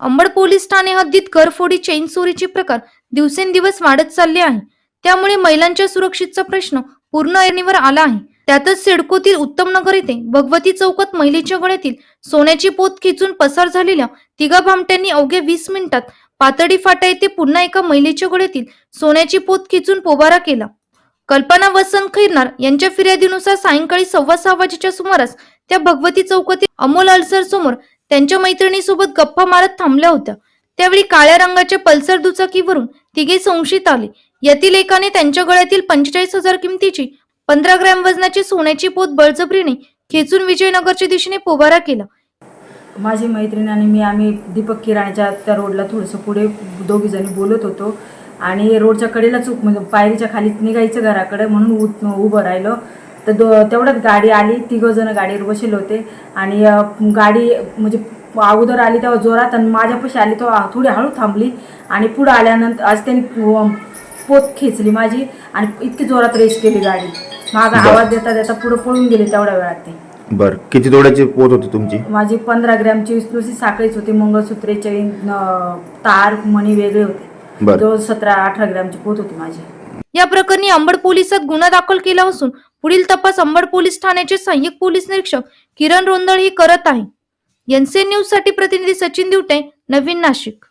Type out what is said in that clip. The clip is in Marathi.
अंबड पोलीस ठाणे हद्दीत घरफोडी चेन चोरीचे प्रकार दिवसेंदिवस वाढत चालले आहे. त्यामुळे महिलांच्या सुरक्षेचा प्रश्न पूर्ण ऐरणीवर आला आहे. त्यातच सिडकोतील उत्तम नगर येथे भगवती चौकात महिलेच्या गळ्यातील सोन्याची पोत खेचून पसार झालेल्या तिघा भामट्यांनी अवघ्या 20 मिनिटात पातळी फाटा येथे पुन्हा एका महिलेच्या गळ्यातील सोन्याची पोत खेचून पोबारा केला. कल्पना वसंत खैरनार यांच्या फिर्यादीनुसार सायंकाळी 6:15 वाजेच्या सुमारास त्या भगवती चौकातील अमोल अल्सर समोर त्यांच्या मैत्रिणीसोबत गप्पा मारत थांबल्या होत्या. त्यावेळी काळ्या रंगाच्या पल्सर दुचाकीवरून तिघे संशयित आले. यातील एकाने त्यांच्या गळ्यातील 45,000 किमतीची 15 ग्रॅम वजनाची सोन्याची पोत बळजबरीने खेचून विजयनगरच्या दिशेने पोबारा केला. माझी मैत्रीण आणि मी आम्ही दीपक किराण्याच्या त्या रोडला थोडंसं पुढे दोघी जणी बोलत होतो आणि रोडच्या कडेला चूक म्हणजे पायरीच्या खाली निघायचं घराकडे म्हणून उभं राहिलो तर तेवढ्यात गाडी आली. 3 जण गाडीवर बसले होते आणि गाडी म्हणजे अगोदर आली तेव्हा जोरात आणि माझ्यापाशी आली तेव्हा थोडी हळू थांबली आणि पुढं आल्यानंतर आज त्यांनी पोत खेचली माझी आणि इतकी जोरात रेस केली गाडी. मागं आवाज देता देता पुढं पळून गेले तेवढ्या वेळात ते. बर, किती तोड्याची पोत होती तुमची? माझी 15 ग्रॅमची नुसती साखळीच होती. मंगळसूत्रे, चैन, तार, मणी वेगळे होते. जो 17-18 ग्रॅमची पोत होती माझी. या प्रकरणी अंबड पोलिसात गुन्हा दाखल केला असून पुढील तपास अंबड पोलीस ठाण्याचे सहाय्यक पोलीस निरीक्षक किरण रोंदळ ही करत आहे. एनसीएन न्यूज साठी प्रतिनिधी सचिन दिवटे, नवीन नाशिक.